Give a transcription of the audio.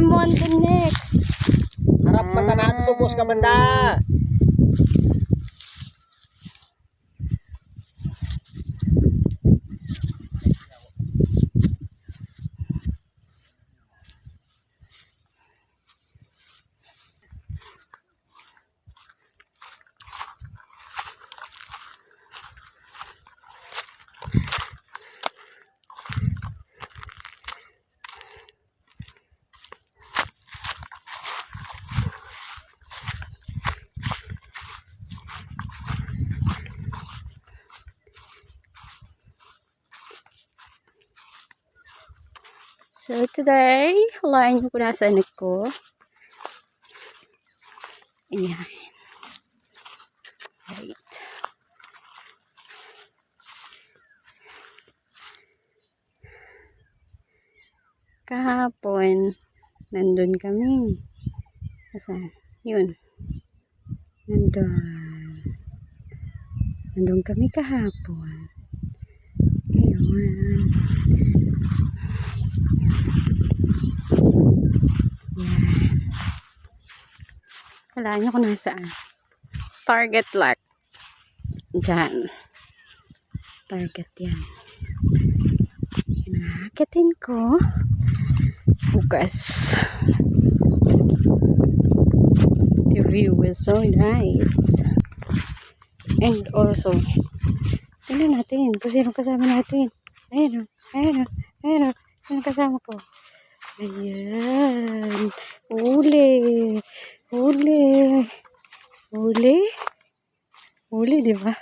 I'm on the next. Harap mata na ito, subos ka banda. So today, hulaan niyo kung nasaan ako. Ayan. Right. Kahapon, nandun kami. Nasaan? Yun. Nandun kami kahapon. Ayun. Yan. Wala nyo kung nasaan. Target lock. Diyan. Target yan. Inakitin ko. Bukas. The view is so nice. And also, tingnan natin kung sino kasama natin. Ayun o. Ayun o. Ayun o. Sino kasama ko? Ayan. Huli. Huli. Huli. Huli, di ba?